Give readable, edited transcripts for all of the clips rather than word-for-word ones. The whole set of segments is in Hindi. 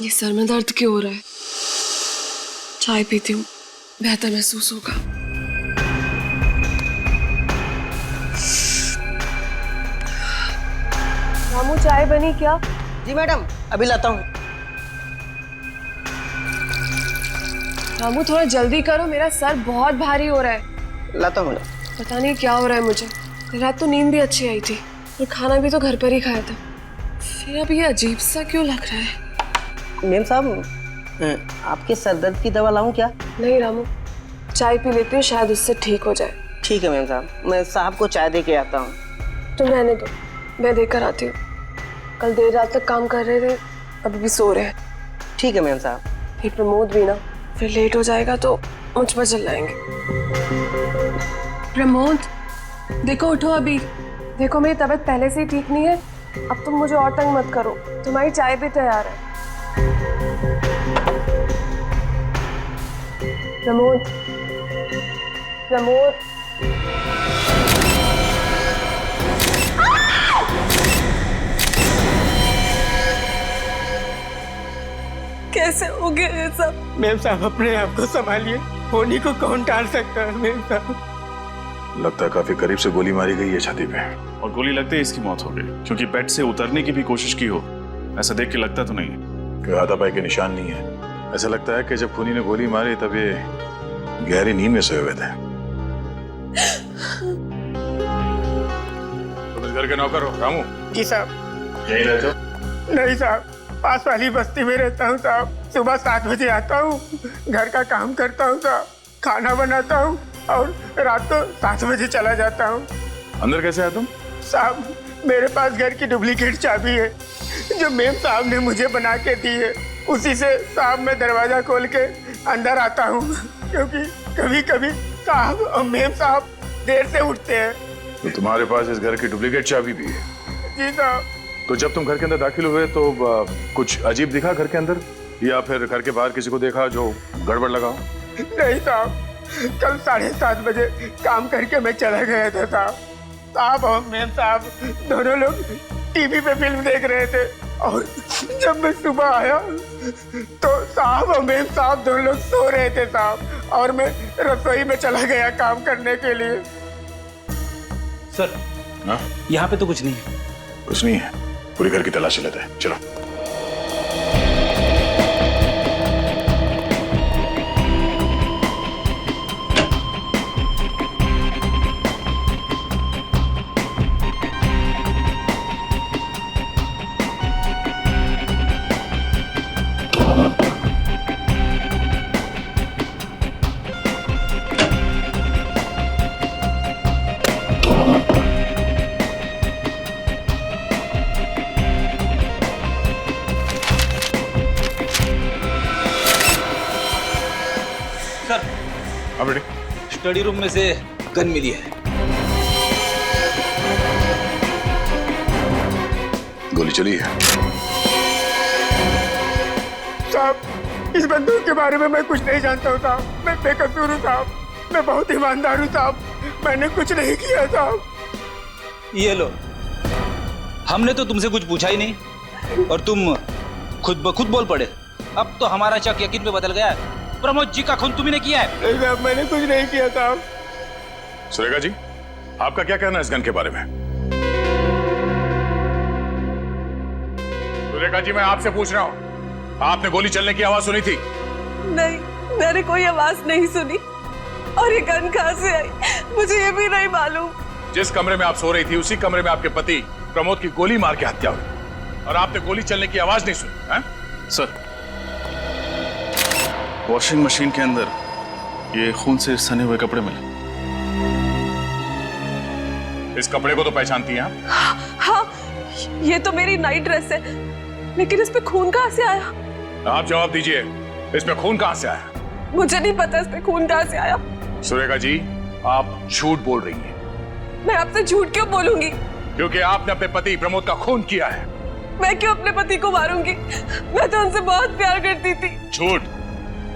ये सर में दर्द क्यों हो रहा है? चाय पीती हूँ, बेहतर महसूस होगा। रामू, चाय बनी क्या? जी मैडम, अभी लाता हूँ। रामू, थोड़ा जल्दी करो, मेरा सर बहुत भारी हो रहा है। लाता हूँ मैडम। पता नहीं क्या हो रहा है मुझे। कल रात तो नींद भी अच्छी आई थी और खाना भी तो घर पर ही खाया था, फिर अब ये अजीब सा क्यों लग रहा है? मेम साहब, आपके सर दर्द की दवा लाऊं क्या? नहीं रामू, चाय पी लेती हूँ, शायद उससे ठीक हो जाए। ठीक है मेम साहब, मैं साहब को चाय दे के आता हूँ। तुम रहने दो, मैं देकर आती हूँ। कल देर रात तक काम कर रहे थे, अभी भी सो रहे हैं। ठीक है मेम साहब। फिर प्रमोद भी ना, फिर लेट हो जाएगा तो मुझ पर चिल्लाएंगे। प्रमोद, देखो उठो अभी। देखो मेरी तबीयत पहले से ही ठीक नहीं है, अब तुम मुझे और तंग मत करो। तुम्हारी चाय भी तैयार है। प्रमोद, प्रमोद। कैसे हो गया ये सब? मेम साहब, अपने आप को संभालिए, होनी को कौन टाल सकता है मेम साहब। लगता है काफी करीब से गोली मारी गई है छाती पे। और गोली लगते ही इसकी मौत हो गई, क्योंकि बेड से उतरने की भी कोशिश की हो, ऐसा देख के लगता तो नहीं है। कोई हाथापाई के निशान नहीं है। ऐसा लगता है कि जब खूनी ने गोली मारी तब ये गहरी नींद में सोए हुए थे। तुम इस घर के नौकर हो रामू? जी साहब। यहीं रहते हो? नहीं साहब, पास वाली बस्ती में रहता हूँ साहब। सुबह 7 बजे आता हूँ, घर का काम करता हूँ साहब, खाना बनाता हूँ और रात को 7 बजे चला जाता हूँ। अंदर कैसे आया तुम? साहब, मेरे पास घर की डुप्लीकेट चाबी है जो मेम साहब ने मुझे बना के दी है। उसी से साहब मैं दरवाजा खोल के अंदर आता हूँ, क्योंकि कभी कभी साहब और मेम साहब देर से उठते हैं। तो तुम्हारे पास इस घर की डुप्लीकेट चाबी भी है? जी साहब। तो जब तुम घर के अंदर दाखिल हुए तो कुछ अजीब दिखा घर के अंदर, या फिर घर के बाहर किसी को देखा जो गड़बड़ लगा? नहीं साहब, कल 7:30 बजे काम करके मैं चला गया था साहब। साहब और मेम साहब दोनों लोग टीवी पे फिल्म देख रहे थे और जब मैं सुबह आया तो साहब और मेम साहब दोनों लोग सो रहे थे साहब, और मैं रसोई में चला गया काम करने के लिए। सर, हाँ? यहाँ पे तो कुछ नहीं है। कुछ नहीं है? पूरी घर की तलाशी लेते हैं, चलो। हाँ बेटे। स्टडी रूम में से गन मिली है। गोली चली है? साहब, इस बंदूक के बारे में मैं कुछ नहीं जानता हूँ साहब। मैं बेकसूर हूँ साहब, मैं बहुत ईमानदार हूँ साहब, मैंने कुछ नहीं किया साहब। ये लो, हमने तो तुमसे कुछ पूछा ही नहीं और तुम खुद ब खुद बोल पड़े। अब तो हमारा शक यकीन पे बदल गया है। प्रमोद जी का खून तुम्ही ने किया है। नहीं साहब, मैंने कुछ नहीं किया साहब। सुरेखा जी, आपका क्या कहना है इस गन के बारे में? सुरेखा जी, मैं आपसे पूछ रहा हूँ, आपने गोली चलने की आवाज सुनी थी? नहीं, मैंने कोई आवाज नहीं सुनी। और ये गन कहाँ से आई मुझे ये भी नहीं मालूम। जिस कमरे में आप सो रही थी उसी कमरे में आपके पति प्रमोद की गोली मार के हत्या हुई और आपने गोली चलने की आवाज नहीं सुनी है? सर, वॉशिंग मशीन के अंदर ये खून से सने हुए कपड़े मिले। इस कपड़े को तो पहचानती हैं आप? हाँ, ये तो मेरी नाइट ड्रेस है, लेकिन इस पे खून कहाँ से आया? आप जवाब दीजिए, इसमें खून कहां से आया? मुझे नहीं पता इस पे खून कहाँ से आया। सुरेखा जी, आप झूठ बोल रही हैं। मैं आपसे झूठ क्यों बोलूंगी? क्योंकि आपने अपने पति प्रमोद का खून किया है। मैं क्यों अपने पति को मारूंगी? मैं तो उनसे बहुत प्यार करती थी। झूठ।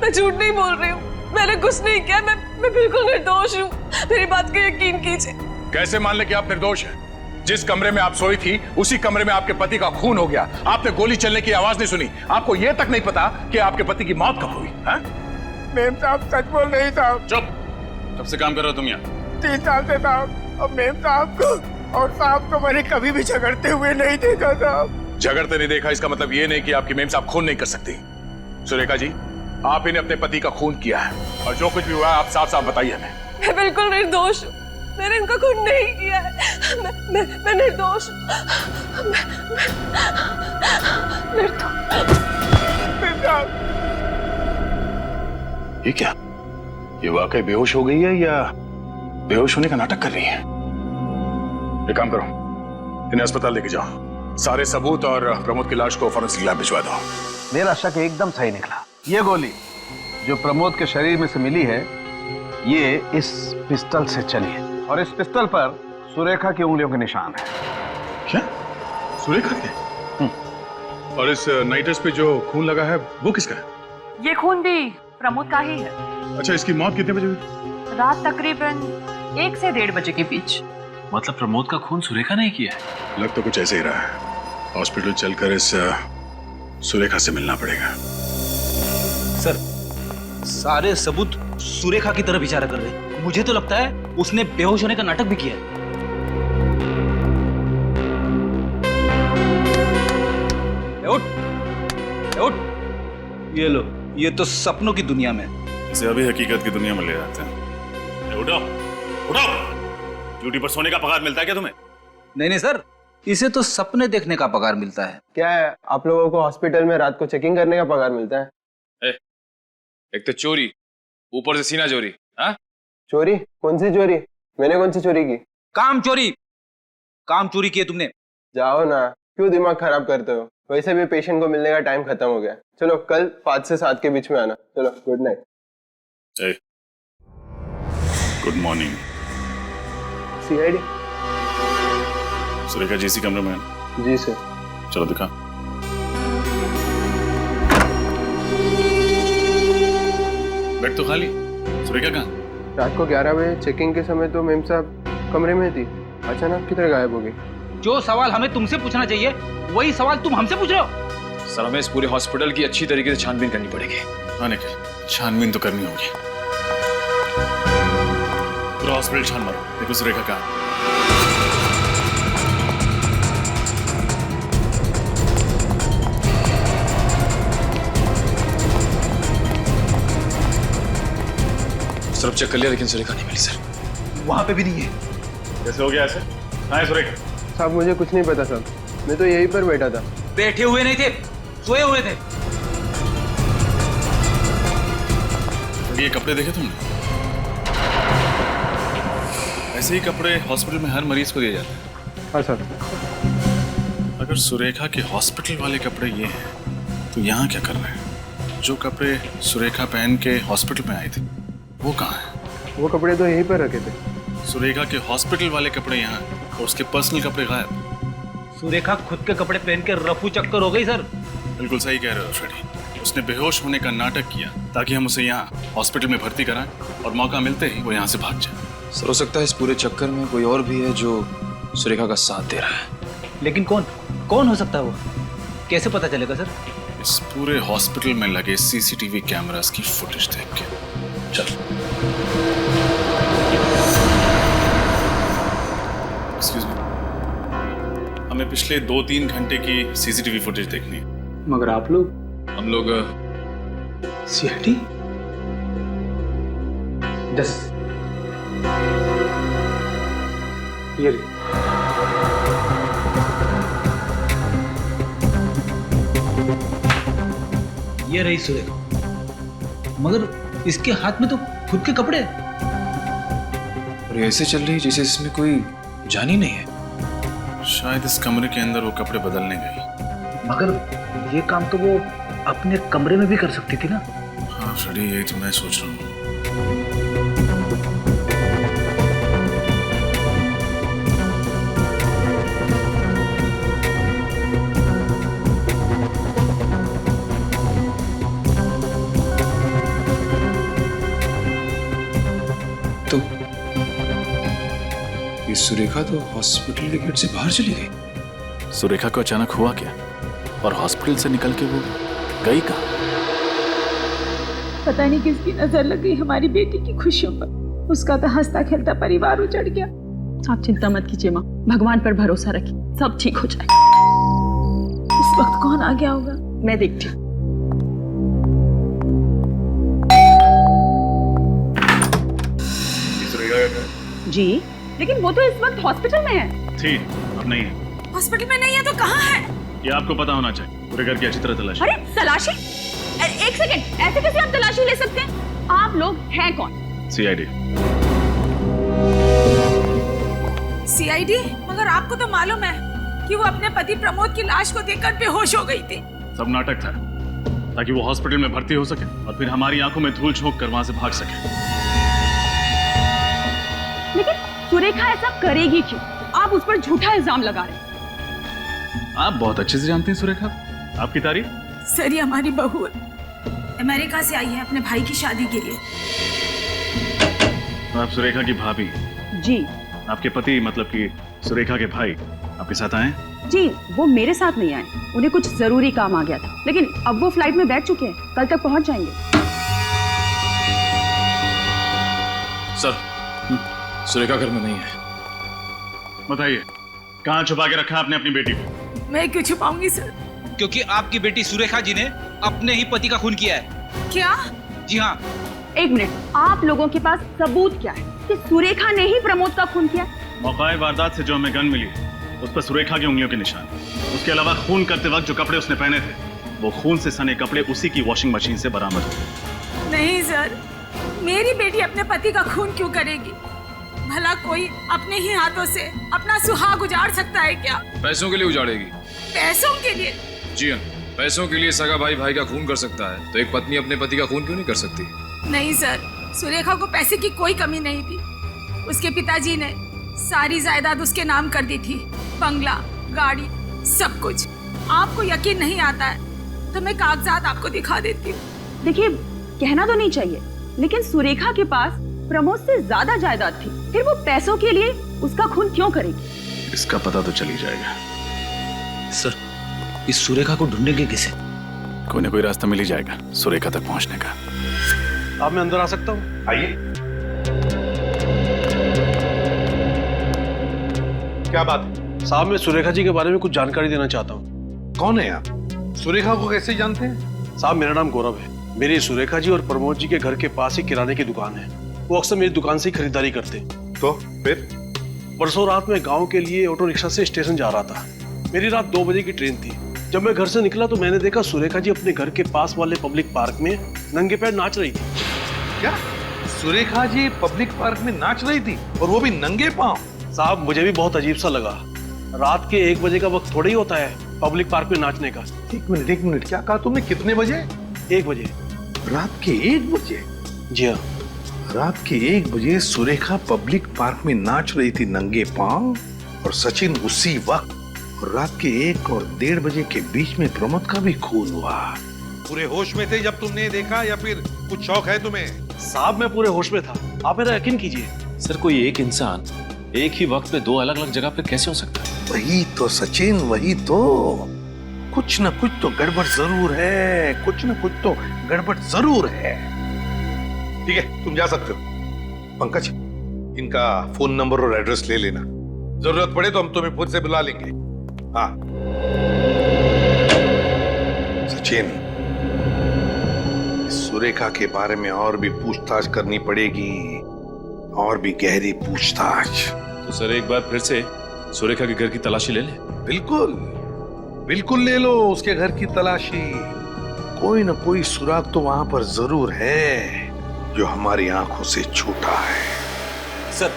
मैं झूठ नहीं बोल रही हूँ, मैंने कुछ नहीं किया। मैं बिल्कुल निर्दोष हूँ, मेरी बात का यकीन कीजिए। कैसे मान ले कि आप निर्दोष हैं? जिस कमरे में आप सोई थी उसी कमरे में आपके पति का खून हो गया। आपने गोली चलने की आवाज नहीं सुनी। आपको यह तक नहीं पता कि आपके पति की मौत कब हुई है? मेम साहब सच बोल रही साहब। चुप। कब से काम कर रहे हो तुम यहाँ? 3 साल से साहब। और मेम साहब को और साहब को मैंने कभी भी झगड़ते हुए नहीं देखा साहब। झगड़ते नहीं देखा इसका मतलब ये नहीं कि आपकी मेम साहब खून नहीं कर सकती। सुरेखा जी, आप इन्हें अपने पति का खून किया है और जो कुछ भी हुआ है आप साफ साफ बताइए हमें। मैं बिल्कुल निर्दोष हूँ। मैंने इनका खून नहीं किया है। मैं निर्दोष हूँ। ये क्या? ये वाकई बेहोश हो गई है या बेहोश होने का नाटक कर रही है? एक काम करो, इन्हें अस्पताल लेके जाओ। सारे सबूत और प्रमोद की लाश को फॉरेंसिक लैब भिजवा दो। मेरा शक एकदम सही निकला। ये गोली जो प्रमोद के शरीर में से मिली है, ये इस पिस्टल से चली है और इस पिस्टल पर सुरेखा की उंगलियों के निशान है। क्या? सुरेखा के? और इस नाइटर्स पे जो खून लगा है वो किसका है? ये खून भी प्रमोद का ही है। अच्छा, इसकी मौत कितने बजे हुई? रात तकरीबन 1 से 1:30 बजे के बीच। मतलब प्रमोद का खून सुरेखा ने किया है? लग तो कुछ ऐसे ही रहा है। हॉस्पिटल चलकर इस सुरेखा से मिलना पड़ेगा। सर, सारे सबूत सुरेखा की तरफ इशारा कर रहे हैं। मुझे तो लगता है उसने बेहोश होने का नाटक भी किया है। उठ, उठ। ये लो, ये तो सपनों की दुनिया में। इसे अभी हकीकत की दुनिया में ले जाते हैं। उठो, उठो। ड्यूटी पर सोने का पगार मिलता है क्या तुम्हें? नहीं सर, इसे तो सपने देखने का पगार मिलता है। क्या है, आप लोगों को हॉस्पिटल में रात को चेकिंग करने का पगार मिलता है? एक तो चोरी, ऊपर से सीना चोरी। हाँ? चोरी? कौन सी चोरी? मैंने कौन सी चोरी की? काम चोरी। काम चोरी की है तुमने। जाओ ना, क्यों दिमाग खराब करते हो? वैसे भी पेशेंट को मिलने का टाइम खत्म हो गया। चलो कल 5 से 7 के बीच में आना। चलो, good night. Good morning. CID? Surekha ji इसी कमरे में है? जी सर। चलो दिखा। बेड तो खाली। सुरेखा कहाँ? रात को 11 बजे चेकिंग के समय तो मेम साहब कमरे में थी। अचानक किधर गायब हो गई? जो सवाल हमें तुमसे पूछना चाहिए वही सवाल तुम हमसे पूछ रहे हो। सर, हमें इस पूरे हॉस्पिटल की अच्छी तरीके से छानबीन करनी पड़ेगी। आने के छानबीन तो करनी होगी। पूरा हॉस्पिटल छान मारो, देखो सुरेखा कहाँ। सब चेक कर लिया लेकिन सुरेखा नहीं मिली सर। वहां पे भी नहीं है। कैसे हो गया ऐसे? कहाँ है सुरेखा? साहब मुझे कुछ नहीं पता साहब, मैं तो यहीं पर बैठा था। बैठे हुए नहीं थे, सोए हुए थे। ये कपड़े देखे तुमने? ऐसे ही कपड़े हॉस्पिटल में हर मरीज को दिए जाते हैं। हाँ सर। अगर सुरेखा के हॉस्पिटल वाले कपड़े ये हैं तो यहाँ क्या कर रहे हैं? जो कपड़े सुरेखा पहन के हॉस्पिटल में आई थी वो कहाँ है? वो कपड़े तो यहीं पर रखे थे। सुरेखा के हॉस्पिटल वाले कपड़े यहाँ और उसके पर्सनल कपड़े गायब। सुरेखा खुद के कपड़े पहन के रफू चक्कर हो गई सर। बिल्कुल सही कह रहे हो फ्रेडी। उसने बेहोश होने का नाटक किया ताकि हम उसे यहाँ हॉस्पिटल में भर्ती कराएं और मौका मिलते ही वो यहाँ से भाग जाए। सर, हो सकता है इस पूरे चक्कर में कोई और भी है जो सुरेखा का साथ दे रहा है। लेकिन कौन? कौन हो सकता है वो? कैसे पता चलेगा सर? इस पूरे हॉस्पिटल में लगे सीसीटीवी कैमरास की फुटेज देख के। चल। एक्सक्यूज मी, हमें पिछले 2-3 घंटे की सीसीटीवी फुटेज देखनी है। मगर आप लोग? हम लोग सीआईडी? ये रही सुरेखा, मगर इसके हाथ में तो खुद के कपड़े हैं। और ये ऐसे चल रही है जैसे इसमें कोई जान ही नहीं है। शायद इस कमरे के अंदर वो कपड़े बदलने गई। मगर ये काम तो वो अपने कमरे में भी कर सकती थी ना। हाँ फ्रेडी, यही तो मैं सोच रहा हूँ। ये सुरेखा तो हॉस्पिटल के गेट से बाहर चली गई। सुरेखा को अचानक हुआ क्या और हॉस्पिटल से निकल के वो गई कहाँ? पता नहीं किसकी नजर लग गई हमारी बेटी की खुशियों पर। उसका तो हंसता खेलता परिवार उजड़ गया। आप चिंता मत कीजिए माँ, भगवान पर भरोसा रखिए, सब ठीक हो जाएगा। इस वक्त कौन आ गया होगा, मैं देखती हूँ। जी, लेकिन वो तो इस वक्त हॉस्पिटल में है। थी, अब नहीं है। हॉस्पिटल में नहीं है तो कहाँ है? ये आपको पता होना चाहिए। पूरे घर की अच्छी तरह तलाशी। अरे तलाशी? एक सेकंड, ऐसे कैसे आप तलाशी ले सकते हैं? आप लोग हैं कौन? सीआईडी। सीआईडी? मगर आपको तो मालूम है कि वो अपने पति प्रमोद की लाश को देखकर बेहोश हो गई थी। सब नाटक था ताकि वो हॉस्पिटल में भर्ती हो सके और फिर हमारी आंखों में धूल झोंक कर वहां से भाग सके। लेकिन सुरेखा ऐसा करेगी क्यों? आप उस पर झूठा इल्जाम लगा रहे हैं। आप बहुत अच्छे से जानते हैं सुरेखा, आपकी तारीफ। सर, ये हमारी बहू है, अमेरिका से आई है अपने भाई की शादी के लिए। आप सुरेखा की भाभी? जी। आपके पति मतलब कि सुरेखा के भाई आपके साथ आए? जी, वो मेरे साथ नहीं आए, उन्हें कुछ जरूरी काम आ गया था, लेकिन अब वो फ्लाइट में बैठ चुके हैं, कल तक पहुंच जाएंगे। सर, सुरेखा घर में नहीं है। बताइए, कहाँ छुपा के रखा आपने अपनी बेटी को? मैं क्यों छुपाऊंगी सर? क्योंकि आपकी बेटी सुरेखा जी ने अपने ही पति का खून किया है। क्या? जी हाँ। एक मिनट, आप लोगों के पास सबूत क्या है कि सुरेखा ने ही प्रमोद का खून किया? मौका वारदात से जो हमें गन मिली उस पर सुरेखा की उंगलियों के निशान। उसके अलावा खून करते वक्त जो कपड़े उसने पहने थे वो खून से सने कपड़े उसी की वॉशिंग मशीन से बरामद हुए। नहीं सर, मेरी बेटी अपने पति का खून क्यों करेगी? भला कोई अपने ही हाथों से अपना सुहाग उजाड़ सकता है क्या? पैसों के लिए उजाड़ेगी। पैसों के लिए? जी हाँ, पैसों के लिए सगा भाई भाई का खून कर सकता है, तो एक पत्नी अपने पति का खून क्यों नहीं कर सकती? नहीं सर, सुरेखा को पैसे की कोई कमी नहीं थी। उसके पिताजी ने सारी जायदाद उसके नाम कर दी थी, बंगला, गाड़ी, सब कुछ। आपको यकीन नहीं आता है तो मैं कागजात आपको दिखा देती हूँ। देखिए, कहना तो नहीं चाहिए, लेकिन सुरेखा के पास प्रमोद से ज्यादा जायदाद थी, फिर वो पैसों के लिए उसका खून क्यों करेगी? इसका पता तो चल ही जाएगा। सर, इस सुरेखा को ढूंढेंगे किसे? कोई ना कोई रास्ता मिल ही जाएगा सुरेखा तक पहुंचने का। अब मैं अंदर आ सकता हूँ? आइए। क्या बात है? साहब, मैं सुरेखा जी के बारे में कुछ जानकारी देना चाहता हूँ। कौन है आप? सुरेखा को कैसे जानते हैं? साहब, मेरा नाम गौरव है। मेरी सुरेखा जी और प्रमोद जी के घर के पास ही किराने की दुकान है। वो अक्सर मेरी दुकान से ही खरीदारी करते। तो फिर? परसों रात में गांव के लिए ऑटो रिक्शा से स्टेशन जा रहा था। मेरी रात 2 बजे की ट्रेन थी। जब मैं घर से निकला तो मैंने देखा सुरेखा जी अपने घर के पास वाले पब्लिक पार्क में नंगे पैर नाच रही थी। क्या सुरेखा जी पब्लिक पार्क में नाच रही थी और वो भी नंगे पांव? साहब, मुझे भी बहुत अजीब सा लगा। रात के 1 बजे का वक्त थोड़ा ही होता है पब्लिक पार्क में नाचने का। एक मिनट, क्या कहा तुमने? कितने बजे? 1 बजे। रात के 1 बजे? जी हाँ। रात के 1 बजे सुरेखा पब्लिक पार्क में नाच रही थी नंगे पांव, और सचिन उसी वक्त। और रात के 1 और 1:30 बजे के बीच में प्रमोद का भी खून हुआ। पूरे होश में थे जब तुमने देखा, या फिर कुछ शौक है तुम्हें? साहब, मैं पूरे होश में था, आप मेरा यकीन कीजिए। सर, कोई एक इंसान एक ही वक्त में 2 अलग-अलग जगह पे कैसे हो सकता है? वही तो सचिन, वही तो। कुछ न कुछ तो गड़बड़ जरूर है, कुछ न कुछ तो गड़बड़ जरूर है। ठीक है, तुम जा सकते हो। पंकज, इनका फोन नंबर और एड्रेस ले लेना, जरूरत पड़े तो हम तुम्हें खुद से बुला लेंगे। हाँ सचिन, इस सुरेखा के बारे में और भी पूछताछ करनी पड़ेगी, और भी गहरी पूछताछ। तो सर, एक बार फिर से सुरेखा के घर की तलाशी ले ले? बिल्कुल बिल्कुल, ले लो उसके घर की तलाशी। कोई ना कोई सुराग तो वहां पर जरूर है जो हमारी आंखों से छूटा है। सर,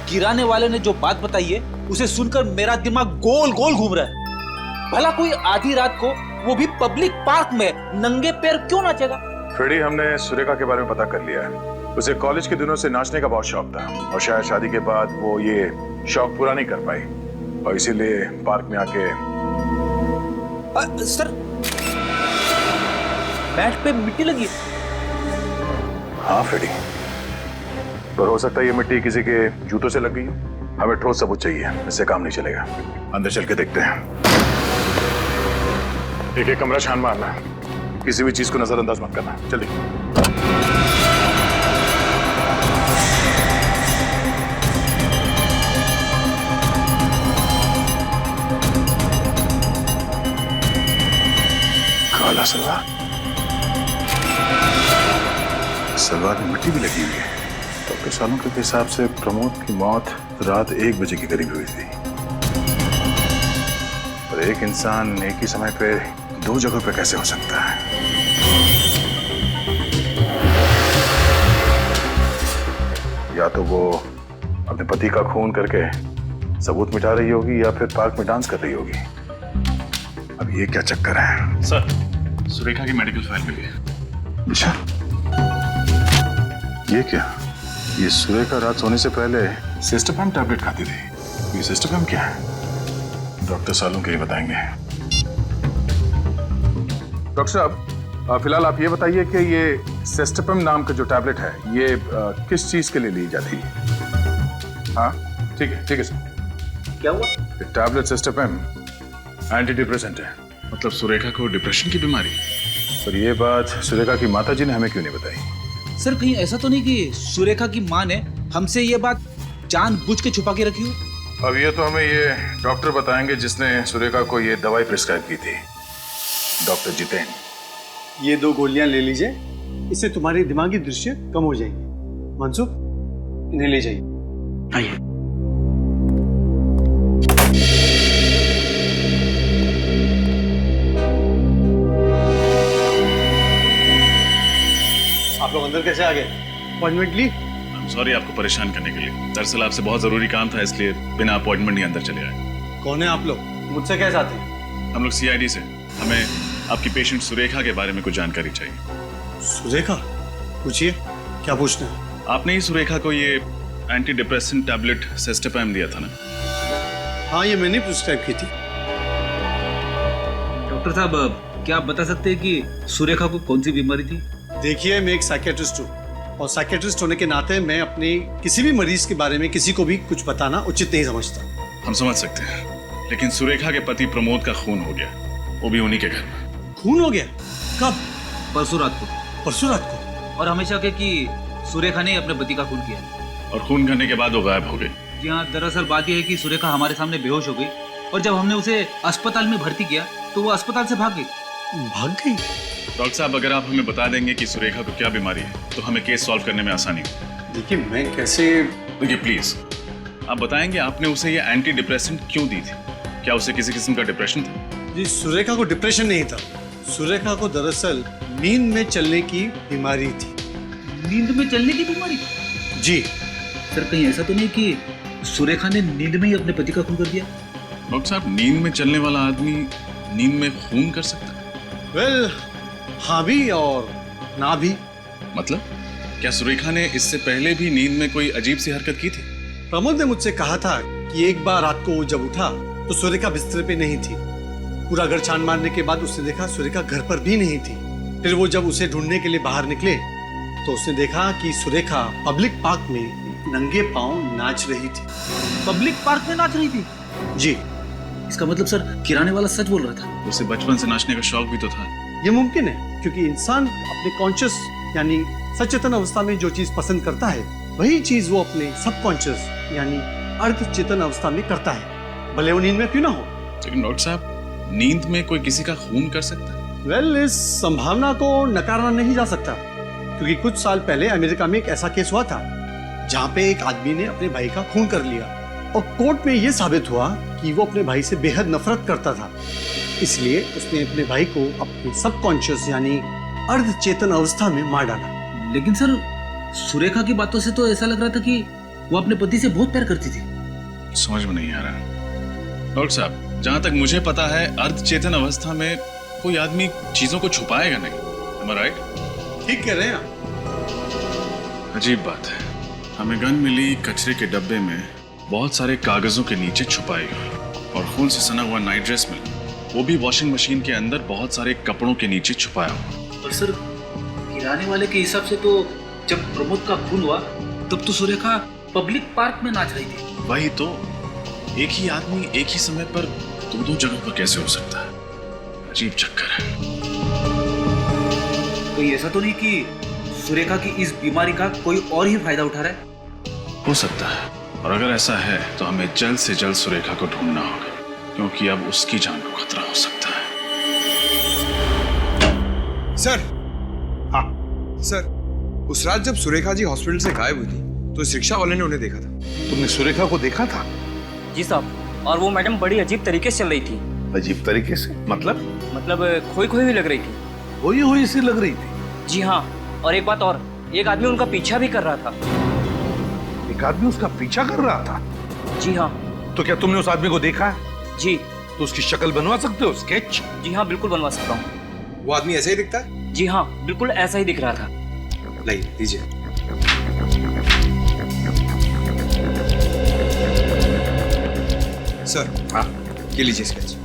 किराने वाले ने जो बात बताई है उसे सुनकर मेरा दिमाग गोल गोल घूम रहा है। भला कोई आधी रात को, वो भी पब्लिक पार्क में, नंगे पैर क्यों नाचेगा? फ्रेडी, हमने सुरेखा के बारे में पता कर लिया है। उसे कॉलेज के दिनों से नाचने का बहुत शौक था, और शायद शादी के बाद वो ये शौक पूरा नहीं कर पाई, और इसीलिए पार्क में आके सर, पैंट पे मिट्टी लगी। हाँ फ्रेडी, पर हो सकता है ये मिट्टी किसी के जूतों से लग गई हो। हमें ठोस सबूत चाहिए, इससे काम नहीं चलेगा। अंदर चल के देखते हैं। एक एक कमरा छान मारना, किसी भी चीज को नजरअंदाज मत करना। जल्दी। काला सलवार, सलवार में मिट्टी भी लगी हुई है। डॉक्टर सालों के हिसाब से प्रमोद की मौत रात 1 बजे के करीब हुई थी। और एक इंसान एक ही समय पे 2 जगहों पे कैसे हो सकता है? या तो वो अपने पति का खून करके सबूत मिटा रही होगी या फिर पार्क में डांस कर रही होगी। अब ये क्या चक्कर है? सर, सुरेखा की मेडिकल फाइल मिली है। अच्छा, ये क्या? ये सुरेखा रात सोने से पहले सिस्टोपैम टैबलेट खाती थी। ये सिस्टोपैम क्या है? डॉक्टर सालों के लिए बताएंगे। डॉक्टर साहब, फिलहाल आप ये बताइए कि ये सिस्टोपैम नाम का जो टैबलेट है, ये किस चीज के लिए ली जाती है? हाँ, ठीक है सर। क्या हुआ? ये टैबलेट सिस्टोपैम एंटी डिप्रेसेंट है। मतलब सुरेखा को डिप्रेशन की बीमारी? पर ये बात सुरेखा की माताजी ने हमें क्यों नहीं बताई? सर कहीं ऐसा तो नहीं कि सुरेखा की माँ ने हमसे ये बात जानबूझ के छुपा के रखी हो? अब ये तो हमें ये डॉक्टर बताएंगे जिसने सुरेखा को ये दवाई प्रिस्क्राइब की थी, डॉक्टर जितेन। ये 2 गोलियां ले लीजिए, इससे तुम्हारी दिमागी दृश्य कम हो जाएंगे। मनसुख, इन्हें ले जाइए। आइए। आप लोग अंदर कैसे आ गए? अपॉइंटमेंट ली? सॉरी आपको परेशान करने के लिए। दरअसल आपसे बहुत जरूरी काम था, इसलिए बिना अपॉइंटमेंट ही अंदर चले आए। कौन है आप लोग? मुझसे क्या चाहते हैं? हम लोग CID से। हमें आपकी पेशेंट सुरेखा के बारे में कुछ जानकारी चाहिए। सुरेखा? पूछिए, क्या पूछना है? आपने ही सुरेखा को ये एंटी डिप्रेसेंट टैबलेट सिस्टोपैम दिया था ना? हाँ, ये मैंने प्रिस्क्राइब की थी। डॉक्टर साहब, क्या आप बता सकते हैं कि सुरेखा को कौन सी बीमारी थी? देखिए, मैं एक साइकेट्रिस्ट हूँ और साइकेट्रिस्ट होने के नाते मैं अपने किसी भी मरीज के बारे में किसी को भी कुछ बताना उचित नहीं समझता। हम समझ सकते हैं, लेकिन सुरेखा के पति प्रमोद का खून हो गया, वो भी उन्हीं के घर में। खून हो गया? कब? परसों रात को। परसों रात को? और हमेशा के कि सुरेखा ने अपने पति का खून किया, और खून करने के बाद वो गायब हो गई। जी हाँ, दरअसल बात यह है कि सुरेखा हमारे सामने बेहोश हो गई और जब हमने उसे अस्पताल में भर्ती किया तो वो अस्पताल से भाग गई। भाग गई? डॉक्टर साहब, अगर आप हमें बता देंगे कि सुरेखा को क्या बीमारी है तो हमें केस सॉल्व करने में आसानी हो। देखिए, मैं कैसे? देखिए प्लीज, आप बताएंगे आपने उसे ये एंटी डिप्रेसेंट क्यों दी थी? क्या उसे किसी किस्म का डिप्रेशन था? जी, सुरेखा को डिप्रेशन नहीं था। सुरेखा को दरअसल नींद में चलने की बीमारी थी। नींद में चलने की बीमारी? जी। सर कहीं ऐसा तो नहीं कि सुरेखा ने नींद में ही अपने पति का खून कर दिया? डॉक्टर साहब, नींद में चलने वाला आदमी नींद में खून कर सकता है? वेल, हाँ भी और ना भी। मतलब क्या सुरेखा ने इससे पहले भी नींद में कोई अजीब सी हरकत की थी? प्रमोद ने मुझसे कहा था कि एक बार रात को वो जब उठा तो सुरेखा बिस्तर पे नहीं थी। पूरा घर छान मारने के बाद उसने देखा सुरेखा घर पर भी नहीं थी। फिर वो जब उसे ढूंढने के लिए बाहर निकले तो उसने देखा कि सुरेखा पब्लिक पार्क में नंगे पांव नाच रही थी। पब्लिक पार्क में नाच रही थी? जी। इसका मतलब सर किराने वाला सच बोल रहा था? उसे बचपन से नाचने का शौक भी तो था। ये मुमकिन है, क्योंकि इंसान अपने कॉन्शियस यानी सचेतन अवस्था में जो चीज पसंद करता है वही चीज वो अपने सबकॉन्शियस यानी अर्ध चेतन अवस्था में करता है, भले वो नींद में क्यों ना हो। लेकिन डॉक्टर साहब, नींद में कोई किसी का खून कर सकता है? वेल, इस संभावना को नकारा नहीं जा सकता, क्योंकि कुछ साल पहले अमेरिका में एक ऐसा केस हुआ था जहाँ पे एक आदमी ने अपने भाई का खून कर लिया और कोर्ट में यह साबित हुआ कि वो अपने भाई से बेहद नफरत करता था। इसलिए उसने अपने भाई को अपने सबकॉन्शियस यानी अर्ध चेतन अवस्था में मार डाला। लेकिन सर, सुरेखा की बातों से तो ऐसा लग रहा था कि वो अपने पति से बहुत प्यार करती थी। समझ में नहीं आ रहा। डॉक्टर साहब, जहां तक मुझे पता है अर्ध चेतन अवस्था में कोई आदमी चीजों को छुपाएगा नहीं। Am I right? ठीक कह रहे हैं आप। अजीब बात है, हमें गन मिली कचरे के डब्बे में बहुत सारे कागजों के नीचे छुपाई हुई, और खून से सना हुआ नाइट ड्रेस मिला, वो भी वॉशिंग मशीन के अंदर बहुत सारे कपड़ों के नीचे छुपाया हुआ। और सर, किराने वाले के हिसाब से तो जब प्रमोद का खून हुआ तब तो सुरेखा पब्लिक पार्क में नाच रही थी। वही तो, एक ही आदमी एक ही समय पर दो जगहों पर कैसे हो सकता है? अजीब चक्कर है। कोई ऐसा तो नहीं कि सुरेखा की इस बीमारी का कोई और ही फायदा उठा रहा है? हो सकता है, और अगर ऐसा है तो हमें जल्द से जल्द सुरेखा को ढूंढना होगा, क्योंकि अब उसकी जान को खतरा हो सकता है। सर, हाँ सर, उस रात जब सुरेखा जी हॉस्पिटल से गायब हुई थी तो इस रिक्शा वाले ने उन्हें देखा था। तुमने सुरेखा को देखा था? जी साहब, और वो मैडम बड़ी अजीब तरीके से चल रही थी। अजीब तरीके से मतलब खोई खोई भी लग रही थी। खोई हुई सी लग रही थी? जी हाँ, और एक बात और, एक आदमी उनका पीछा भी कर रहा था। एक आदमी उसका पीछा कर रहा था? जी हाँ। तो क्या तुमने उस आदमी को देखा है? जी। तो उसकी शक्ल बनवा सकते हो, स्केच? जी हाँ, बिल्कुल बनवा सकता हूँ। वो आदमी ऐसा ही दिखता है? जी हाँ, बिल्कुल ऐसा ही दिख रहा था। लाइए, दीजिए। सर, हाँ, ये लीजिए स्केच।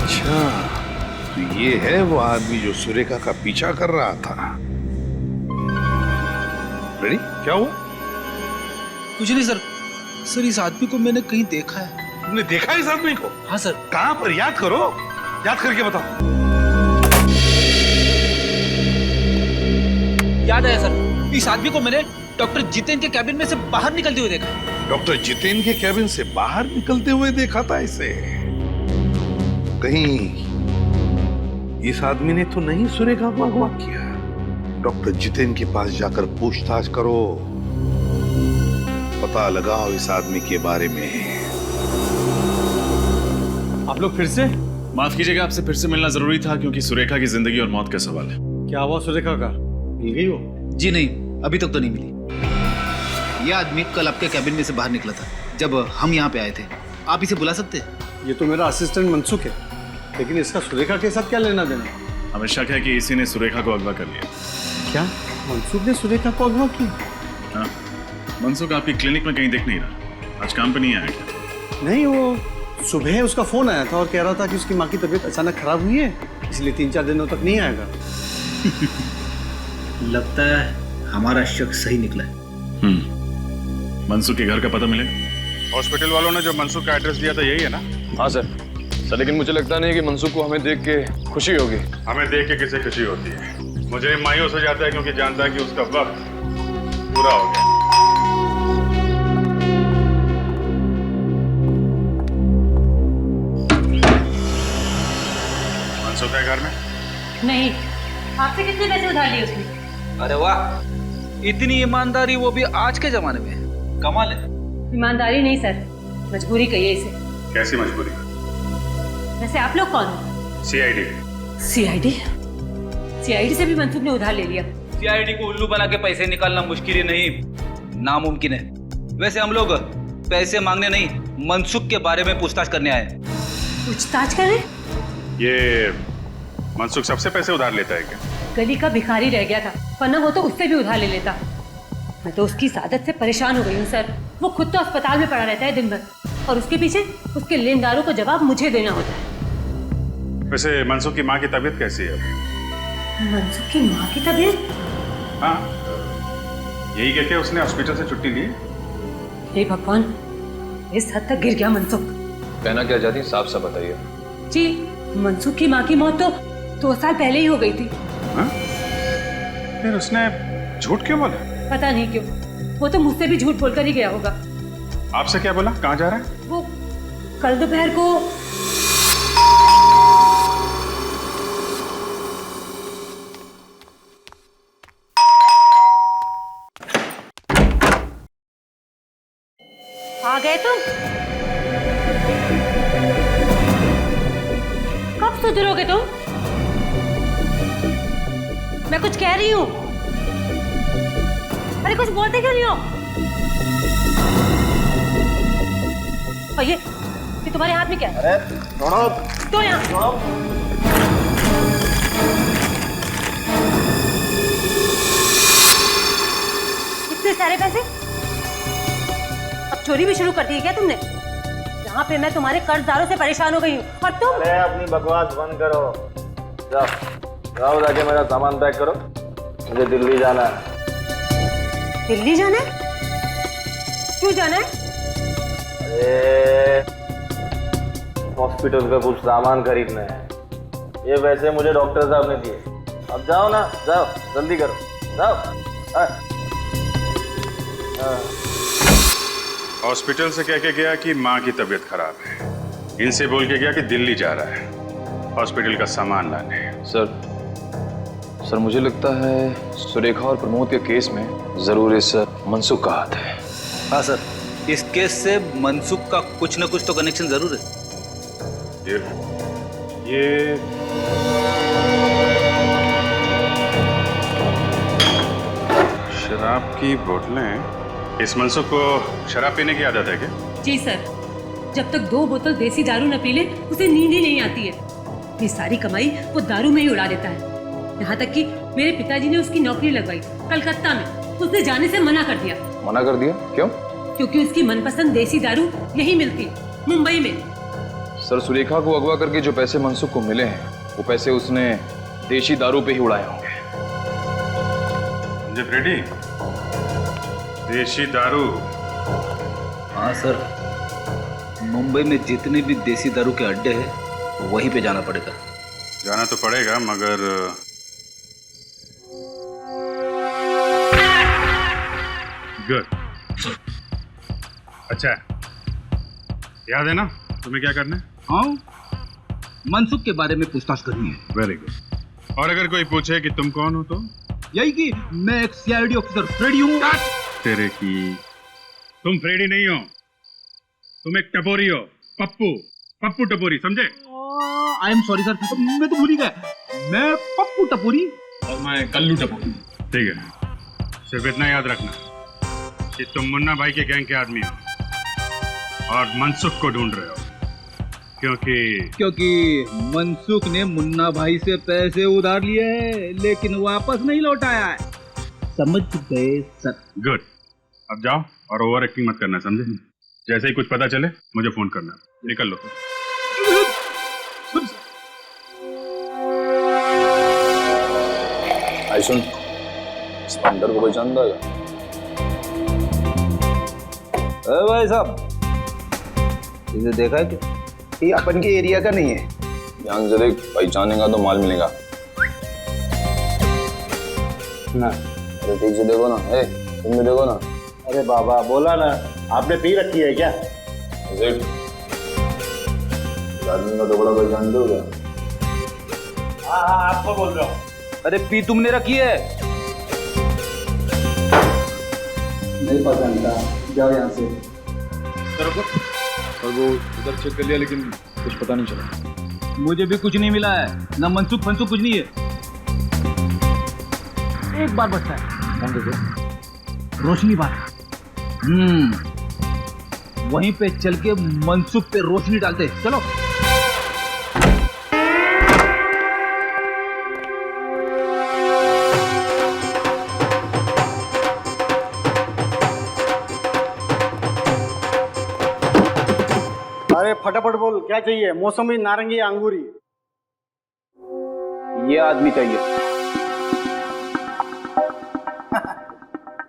अच्छा, तो ये है वो आदमी जो सुरेखा का पीछा कर रहा था। रेडी? क्या हुआ? कुछ नहीं सर। सर, इस आदमी को मैंने कहीं देखा है। तुमने देखा इस आदमी को? हाँ सर। कहाँ पर? याद करो, याद करके बताओ। याद आया सर, इस आदमी को मैंने डॉक्टर जितेन के कैबिन में से बाहर निकलते हुए देखा। डॉक्टर जितेन के कैबिन से बाहर निकलते हुए देखा था इसे? कहीं इस आदमी ने तो नहीं सुरेखा को अगवा किया? डॉक्टर जितेन के पास जाकर पूछताछ करो, पता लगाओ इस आदमी के बारे में। आप लोग फिर से? माफ कीजिएगा, आपसे फिर से मिलना जरूरी था, क्योंकि सुरेखा की जिंदगी और मौत का सवाल है। क्या हुआ सुरेखा का? मिल गई वो? जी नहीं, अभी तक तो नहीं मिली। यह आदमी कल आपके कैबिन में से बाहर निकला था जब हम यहाँ पे आए थे। आप इसे बुला सकते हैं? ये तो मेरा असिस्टेंट मनसुख है, लेकिन इसका सुरेखा के साथ क्या लेना देना? हमें शक है कि इसी ने सुरेखा को अगवा कर लिया। क्या मनसुख ने सुरेखा को अगवा की? हाँ, मनसुख आपकी क्लिनिक में कहीं दिख नहीं रहा। आज काम पे नहीं आया क्या? नहीं, वो सुबह उसका फोन आया था और कह रहा था कि उसकी माँ की तबीयत अचानक खराब हुई है, इसलिए 3-4 दिनों तक नहीं आएगा। लगता है हमारा शक सही निकला है। मनसुख के घर का पता मिलेगा? हॉस्पिटल वालों ने जो मनसुख का एड्रेस दिया था यही है ना? हाँ सर, लेकिन मुझे लगता नहीं कि मनसुख को हमें देख के खुशी होगी। हमें देख के किसे खुशी होती है? मुझे मायूस हो जाता है, क्योंकि जानता है कि उसका वक्त पूरा हो गया। मनसुख है घर में? नहीं, आपसे कितने पैसे उधार लिए उसने? अरे वाह, इतनी ईमानदारी, वो भी आज के जमाने में। कमाल है। ईमानदारी नहीं सर, मजबूरी कहिए इसे। कैसी मजबूरी? वैसे आप लोग कौन हो? सीआईडी। सीआईडी? सीआईडी से भी मनसुख ने उधार ले लिया। सीआईडी को उल्लू बना के पैसे निकालना मुश्किल ही नहीं, नामुमकिन है। वैसे हम लोग पैसे मांगने नहीं, मनसुख के बारे में पूछताछ करने आए। पूछताछ करें? ये मनसुख सबसे पैसे उधार लेता है क्या? गली का भिखारी रह गया था, वरना वो तो उससे भी उधार ले लेता। मैं तो उसकी इस आदत से परेशान हो गई हूँ सर। वो खुद तो अस्पताल में पड़ा रहता है दिन भर, और उसके पीछे उसके लेनदारों को जवाब मुझे देना होता है। वैसे मनसुख की माँ की तबीयत कैसी है? मनसुख की माँ की तबीयत? हाँ, यही कहते उसने हॉस्पिटल से छुट्टी ली। हे भगवान, इस हद तक गिर गया मनसुख। कहना क्या चाहती, साफ साफ बताइए। जी, मनसुख की माँ की मौत तो 2 साल पहले ही हो गई थी। हाँ? फिर उसने झूठ क्यों बोला? पता नहीं क्यों, वो तो मुझसे भी झूठ बोलकर ही गया होगा। आपसे क्या बोला? कहाँ जा रहा है? वो कल दोपहर को आ गए तुम? कब सुधरोगे तुम? मैं कुछ कह रही हूँ। अरे कुछ बोलते क्यों नहीं हो? और ये तुम्हारे हाथ में क्या है? अरे छोड़ो। तो यहाँ इतने सारे पैसे? अब चोरी भी शुरू कर दी है क्या तुमने? यहाँ पे मैं तुम्हारे कर्जदारों से परेशान हो गई हूँ, और तुम? अरे अपनी बकवास बंद करो। जाओ। जाओ जाके मेरा सामान पैक करो, मुझे दिल्ली जाना है। दिल्ली जाना है? क्यों जाना है? अरे हॉस्पिटल का कुछ सामान खरीदना है, ये वैसे मुझे डॉक्टर साहब ने दिए। अब जाओ ना, जाओ जल्दी करो, जाओ। हॉस्पिटल से कह के गया कि माँ की तबीयत खराब है, इनसे बोल के गया कि दिल्ली जा रहा है हॉस्पिटल का सामान लाने। सर मुझे लगता है सुरेखा और प्रमोद के केस में जरूर इस मनसुख का हाथ है। हाँ सर, इस केस से मनसुख का कुछ न कुछ तो कनेक्शन जरूर है। ये शराब की बोतलें, इस मनसुख को शराब पीने की आदत है क्या? जी सर, जब तक 2 बोतल देसी दारू न पी ले उसे नींद ही नहीं आती है। ये सारी कमाई वो दारू में ही उड़ा देता है। यहाँ तक कि मेरे पिताजी ने उसकी नौकरी लगवाई कलकत्ता में, उसने जाने से मना कर दिया। मना कर दिया? क्यों? क्योंकि उसकी मनपसंद देसी दारू यही मिलती, मुंबई में। सर सुरेखा को अगवा करके जो पैसे मनसुख को मिले हैं वो पैसे उसने देशी दारू पे ही उड़ाए होंगे। समझे फ्रेडी? देशी दारू। हाँ सर, मुंबई में जितने भी देसी दारू के अड्डे हैं वहीं पे जाना पड़ेगा। जाना तो पड़ेगा, मगर गुड। अच्छा, याद है ना तुम्हें क्या करना है? हाँ, मनसुख के बारे में पूछताछ करनी है। Very good. और अगर कोई पूछे कि तुम कौन हो तो यही कि मैं एक सीआईडी ऑफिसर फ्रेडी हूँ। तेरे की तुम फ्रेडी नहीं हो, तुम एक टपोरी हो, पप्पू टपोरी, समझे? आई एम सॉरी सर, मैं तो भूल ही गया, मैं पप्पू टपोरी और मैं कल्लू टपोरी। ठीक है, सिर्फ इतना याद रखना कि तुम मुन्ना भाई के गैंग के आदमी हो और मनसुख को ढूंढ रहे हो, क्योंकि मनसुख ने मुन्ना भाई से पैसे उधार लिए हैं लेकिन वापस नहीं लौटाया है। समझ गए सर? गुड। अब जाओ और ओवर एक्टिंग मत करना, समझे? जैसे ही कुछ पता चले मुझे फोन करना। निकल लो। आई सुन, इस बंदर को कोई जानता है? भाई साहब, इसे देखा है क्या? ये अपन के एरिया का नहीं है। ध्यान से देख, पहचानेगा तो माल मिलेगा ना। अरे ठीक से देखो ना, तुम भी देखो ना। अरे बाबा, बोला ना, आपने पी रखी है क्या? आदमी का टुकड़ा कोई जानते हो क्या? हाँ, आपको बोल रहा हूँ। अरे पी तुमने रखी है? नहीं पहचानता, जाओ यहाँ से। और वो उधर चेक कर लिया लेकिन कुछ पता नहीं चला। मुझे भी कुछ नहीं मिला है, ना मनसुख फंसुख कुछ नहीं है। एक बार बचता है, रोशनी बात। वहीं पे चल के मनसुख पे रोशनी डालते। चलो। अरे फटाफट बोल, क्या चाहिए? मौसमी, नारंगी, अंगूरी? ये आदमी चाहिए।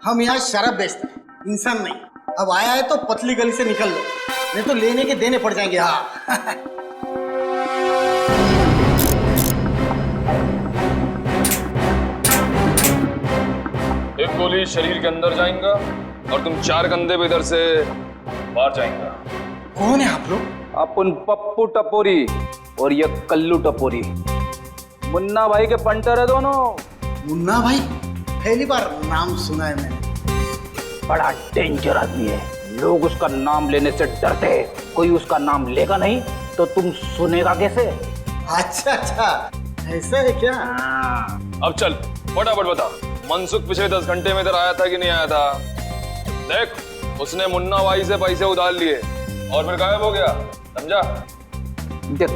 हम यहाँ शराब बेचते हैं, इंसान नहीं। अब आया है तो पतली गली से निकल लो, नहीं तो लेने के देने पड़ जाएंगे। हाँ। एक गोली शरीर के अंदर जाएगा और तुम 4 कंधे पे इधर से बाहर जाएंगा। कौन है आप लोग? अपन पप्पू टपोरी और ये कल्लू टपोरी, मुन्ना भाई के पंटर है दोनों। मुन्ना भाई? पहली बार नाम सुना है मैंने। बड़ा डेंजर आदमी है, लोग उसका नाम लेने से डरते हैं। कोई उसका नाम लेगा नहीं तो तुम सुनेगा कैसे? अच्छा, ऐसा है क्या? अब चल फटाफट बता, मनसुख पिछले 10 घंटे में इधर आया था कि नहीं आया था? देख, उसने मुन्ना भाई से पैसे उधार लिए और फिर गायब हो गया, समझा? देख,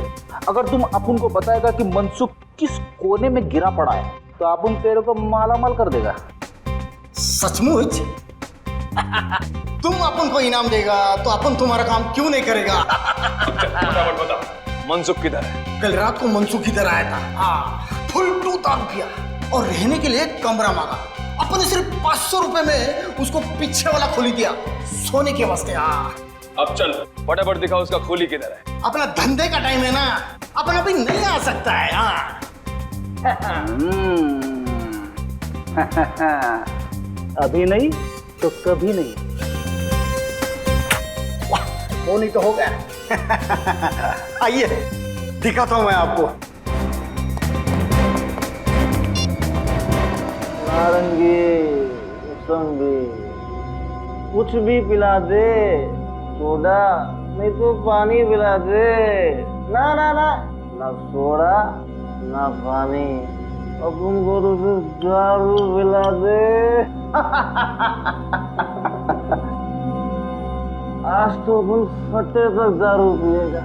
अगर तुम अपन को बताएगा कि मनसुख किस कोने में गिरा पड़ा है तो अपन तेरे को मालामाल कर देगा। सचमुच? तुम अपन को इनाम देगा तो अपन तुम्हारा काम क्यों नहीं करेगा? फटाफट बता, मनसुख किधर है? कल रात को मनसुख इधर आया था। हाँ, फुल 2000 रुपया और रहने के लिए कमरा मांगा। अपन ने सिर्फ 500 रुपए में उसको पीछे वाला खोली दिया सोने के वास्ते यार। अब चल फटाफट दिखा उसका खोली किधर है। अपना धंधे का टाइम है ना, अपन अभी नहीं आ सकता है यार। अभी नहीं तो कभी नहीं। वाह, वो नहीं तो हो गया। आइए दिखाता हूं मैं आपको। नारंगी, मौसम्बी, कुछ भी पिला दे, सोडा नहीं तो पानी पिला दे। ना ना ना, ना सोडा ना पानी, अपन को तो सिर्फ दारू पिला दे। आज तो अपन फटे तक दारू पिएगा।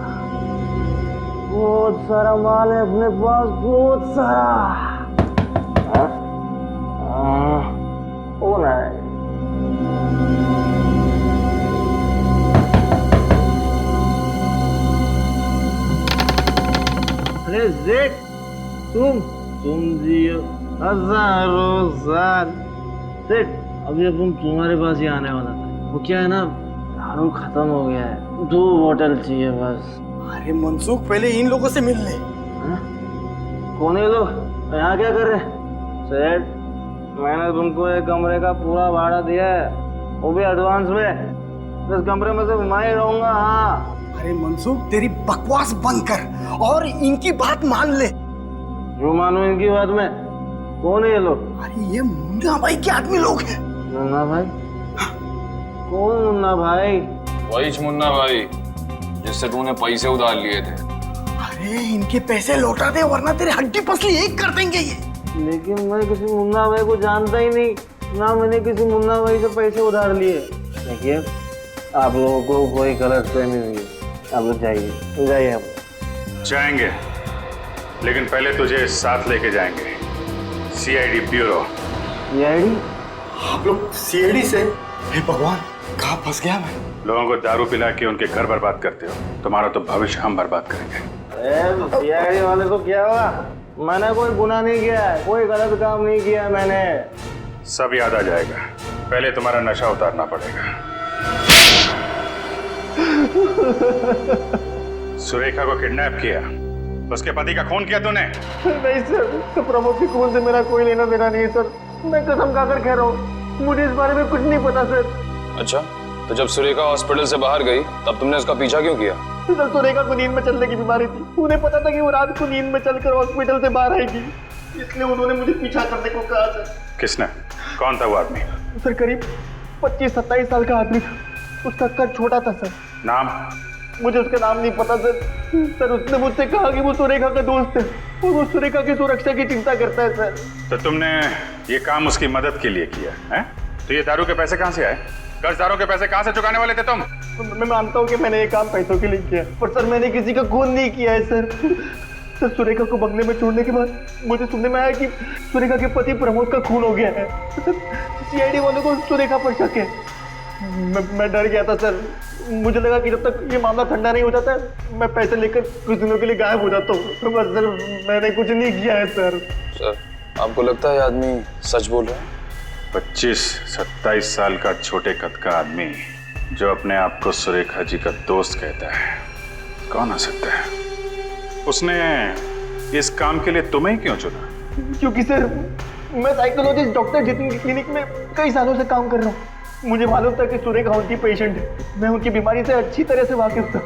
बहुत सारा माल है अपने पास, बहुत सारा। ओ नहीं, अरे जेठ, तुम जियो हजारों साल। सेठ, अभी अपन तुम्हारे पास ही आने वाला था। वो क्या है ना, दारू खत्म हो गया है, 2 बोतल चाहिए बस। अरे मनसुख, पहले इन लोगों से मिल ले। कौन है लोग, यहाँ क्या कर रहे? सेठ, मैंने तुमको एक कमरे का पूरा भाड़ा दिया है, वो भी एडवांस में। इस कमरे में से मैं ही रहूंगा। हाँ। अरे मनसुख, तेरी बकवास बंद कर और इनकी बात मान ले। जो मानो इनकी बात में? कौन है ये लोग? अरे ये मुन्ना भाई के आदमी लोग हैं। मुन्ना भाई? कौन मुन्ना भाई? वही मुन्ना भाई जिससे तूने पैसे उधार लिए थे। अरे इनके पैसे लौटा दे वरना तेरी हड्डी पसली एक कर देंगे ये। लेकिन मैं किसी मुन्ना भाई को जानता ही नहीं, ना मैंने किसी मुन्ना भाई से पैसे उधार लिए। देखिए, आप लोगों को कोई गलत फहमी हुई है, आप लोग जाइए, जाइए। आप जाएंगे, लेकिन पहले तुझे साथ लेके जाएंगे सीआईडी ब्यूरो। सीआईडी? आप लोग सीआईडी से? हे भगवान, कहाँ फंस गया मैं? लोगों को दारू पिला के उनके घर बर्बाद करते हो, तुम्हारा तो भविष्य हम बर्बाद करेंगे। सीआईडी वाले को क्या हुआ? मैंने कोई गुनाह नहीं किया है, कोई गलत काम नहीं किया है मैंने। सब याद आ जाएगा, पहले तुम्हारा नशा उतारना पड़ेगा। सुरेखा को किडनैप किया, उसके पति का खून किया तूने? नहीं सर, तो प्रमोद के खून से मेरा कोई लेना देना नहीं है सर। मैं कसम खाकर कह रहा हूँ, मुझे इस बारे में कुछ नहीं पता सर। अच्छा, तो जब सुरेखा हॉस्पिटल से बाहर गई तब तुमने उसका पीछा क्यों किया? सर, सुरेखा को नींद में चलने की बीमारी थी। उन्हें पता था कि वो रात को नींद में चलकर हॉस्पिटल से बाहर आएगी, इसलिए उन्होंने मुझे पीछा करने को कहा सर। किसने? कौन था वो आदमी? सर, करीब 25-27 साल का आदमी था। उसका कद छोटा था सर। नाम? मुझे उसका नाम नहीं पता सर। सर, उसने मुझसे कहा कि वो सुरेखा का दोस्त है और वो सुरेखा की सुरक्षा की चिंता करता है सर। तो तुमने ये काम उसकी मदद के लिए किया है? तो ये दारू के पैसे कहाँ से आए? कर्जदारों के पैसे कहाँ से चुकाने वाले थे तुम? मैं मानता हूँ कि मैंने ये काम पैसों के लिए किया, पर सर मैंने किसी का खून नहीं किया है सर। सर, सुरेखा को बंगले में छोड़ने के बाद मुझे सुनने में आया कि सुरेखा के पति प्रमोद का खून हो गया है। सर, सीआईडी वालों को सुरेखा पर शक है। मैं डर गया था सर। मुझे लगा कि जब तक ये मामला ठंडा नहीं हो जाता मैं पैसे लेकर कुछ दिनों के लिए गायब हो जाता हूँ। बस सर, मैंने कुछ नहीं किया है सर। सर, आपको लगता है आदमी सच बोल रहा है? 25-27 साल का छोटे कद का आदमी जो अपने आप को सुरेखा जी का दोस्त कहता है, कौन आ सकता है? उसने इस काम के लिए तुम्हें क्यों चुना? क्योंकि सर, मैं साइकोलॉजिस्ट डॉक्टर जितेन की क्लिनिक में कई सालों से काम कर रहा हूँ। मुझे मालूम था कि सुरेखा उनकी पेशेंट है। मैं उनकी बीमारी से अच्छी तरह से वाकिफ था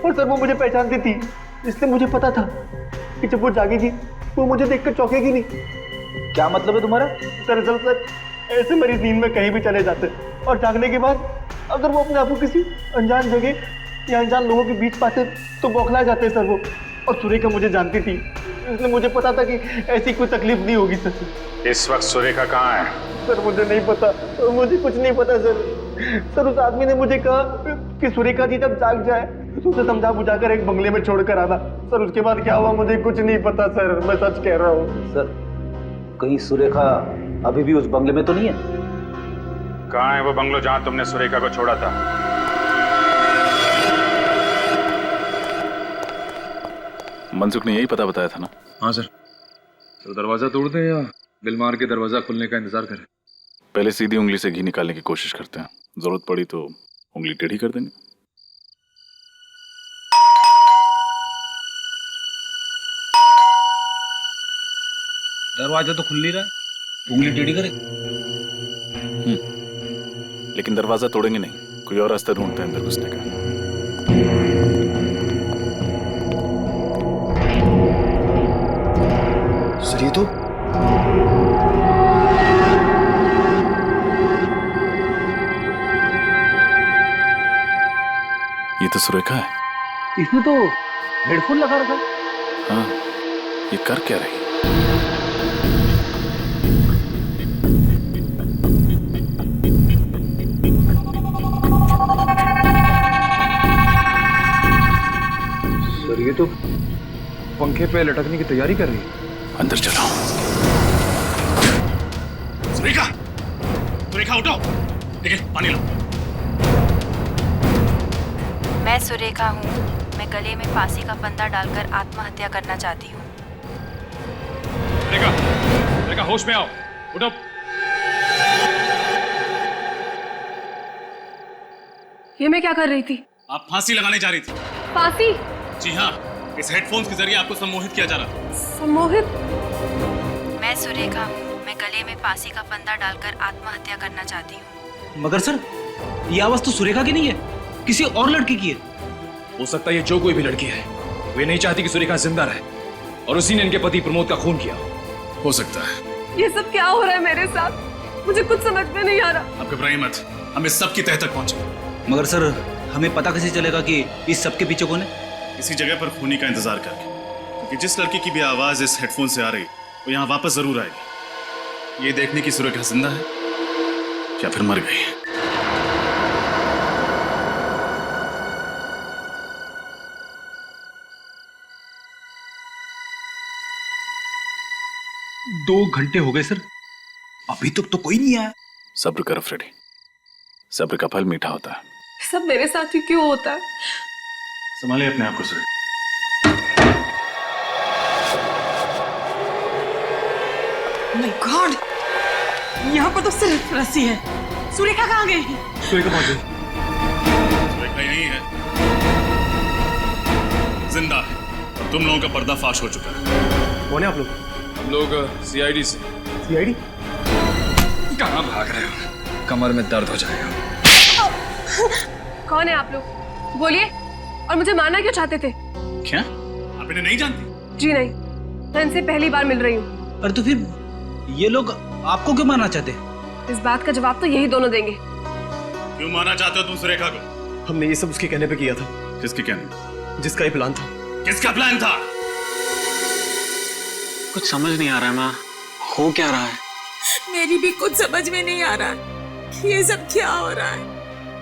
और सर वो मुझे पहचानती थी, इसलिए मुझे पता था कि जब वो जागेगी वो मुझे देखकर चौंकेगी नहीं। क्या मतलब है तुम्हारा? दरअसल सर, ऐसे मरीज नींद में कहीं भी चले जाते और जागने के बाद अगर वो अपने आप को किसी अनजान जगह या अनजान लोगों के बीच पाते तो बौखला जाते सर वो। और सुरेखा मुझे जानती थी, इसलिए मुझे पता था कि ऐसी कोई तकलीफ नहीं होगी सर। इस वक्त सुरेखा कहाँ है? सर, मुझे नहीं पता, मुझे कुछ नहीं पता सर। सर, उस आदमी ने मुझे कहा कि सुरेखा जी जब जाग जाए तो उसे समझा बुझाकर एक बंगले में छोड़कर आना। सर, उसके बाद क्या हुआ मुझे कुछ नहीं पता सर, मैं सच कह रहा हूँ। सर, कहीं सुरेखा अभी भी उस बंगले में तो नहीं है? कहाँ है वो बंगलो जहाँ तुमने सुरेखा को छोड़ा था? मनसुख ने यही पता बताया था ना? हाँ सर। तो दरवाजा तोड़ दें या बिल मार के दरवाजा खुलने का इंतजार करें? पहले सीधी उंगली से घी निकालने की कोशिश करते हैं, जरूरत पड़ी तो उंगली टेढ़ी कर देंगे। दरवाजा तो खुल नहीं रहा है, उंगली टेढ़ी करे। लेकिन दरवाजा तोड़ेंगे नहीं, कोई और रास्ता ढूंढते हैं अंदर घुसने का। सर ये तो ये तो सुरेखा है। इसने तो हेडफोन लगा रखा। हाँ, ये कर क्या रही? सर ये तो पंखे पे लटकने की तैयारी कर रही है। अंदर चलो। सुरेखा, सुरेखा उठो। ठीक है, पानी लो। मैं सुरेखा हूँ। मैं गले में फांसी का फंदा डालकर आत्महत्या करना चाहती हूँ। सुरेखा, सुरेखा होश में आओ, उठो। ये मैं क्या कर रही थी? आप फांसी लगाने जा रही थी। फांसी? जी हाँ, इस हेडफोन्स के जरिए आपको सम्मोहित किया जा रहा था। सम्मोहित? मैं सुरेखा हूँ। मैं गले में फांसी का फंदा डालकर आत्महत्या करना चाहती हूँ। मगर सर, ये आवाज तो सुरेखा की नहीं है, किसी और लड़की की है। हो सकता है ये जो कोई भी लड़की है, वे नहीं चाहती कि सुरेखा जिंदा रहे और उसी ने इनके पति प्रमोद का खून किया। हो सकता है। ये सब क्या हो रहा है मेरे साथ? मुझे कुछ समझ में नहीं आ रहा। आप घबराइए मत, हम इस सब की तह तक पहुंचे। मगर सर, हमें पता कैसे चलेगा कि इस सब के पीछे कौन है? इसी जगह पर खूनी का इंतजार करके, क्योंकि जिस लड़की की भी आवाज इस हेडफोन से आ रही वो यहाँ वापस जरूर आएगी। ये देखने की सुरेखा जिंदा है या फिर मर गई है। दो घंटे हो गए सर, अभी तक तो कोई नहीं आया। सब्र करो फ्रेडी, सब्र का फल मीठा होता है। सब मेरे साथ ही क्यों होता है? संभालिए अपने आप को सुरेखा। माय गॉड, यहाँ पर तो सिर्फ रस्सी है। सुरेखा कहाँ गई? सुरेखा पहुंच गई। सुरेखा यही है, जिंदा है। और तुम लोगों का पर्दाफाश हो चुका है। कौन है आप लोग? हम लोग सीआईडी से। सीआईडी? कहाँ भाग रहे हो? कमर में दर्द हो जाएगा। कौन है आप लोग? बोलिए। और मुझे मारना क्यों चाहते थे? क्या आप इन्हें नहीं जानती? जी नहीं, मैं इनसे पहली बार मिल रही हूँ। पर तो फिर ये लोग आपको क्यों मारना चाहते? इस बात का जवाब तो यही दोनों देंगे। क्यों मारना चाहते हो तुम सुरेखा को? हमने ये सब उसके कहने पे किया था। किसके कहने? जिसका ही प्लान था। किसका प्लान था? कुछ समझ नहीं आ रहा है माँ, हो क्या रहा है? मेरी भी कुछ समझ में नहीं आ रहा कि ये सब क्या हो रहा है।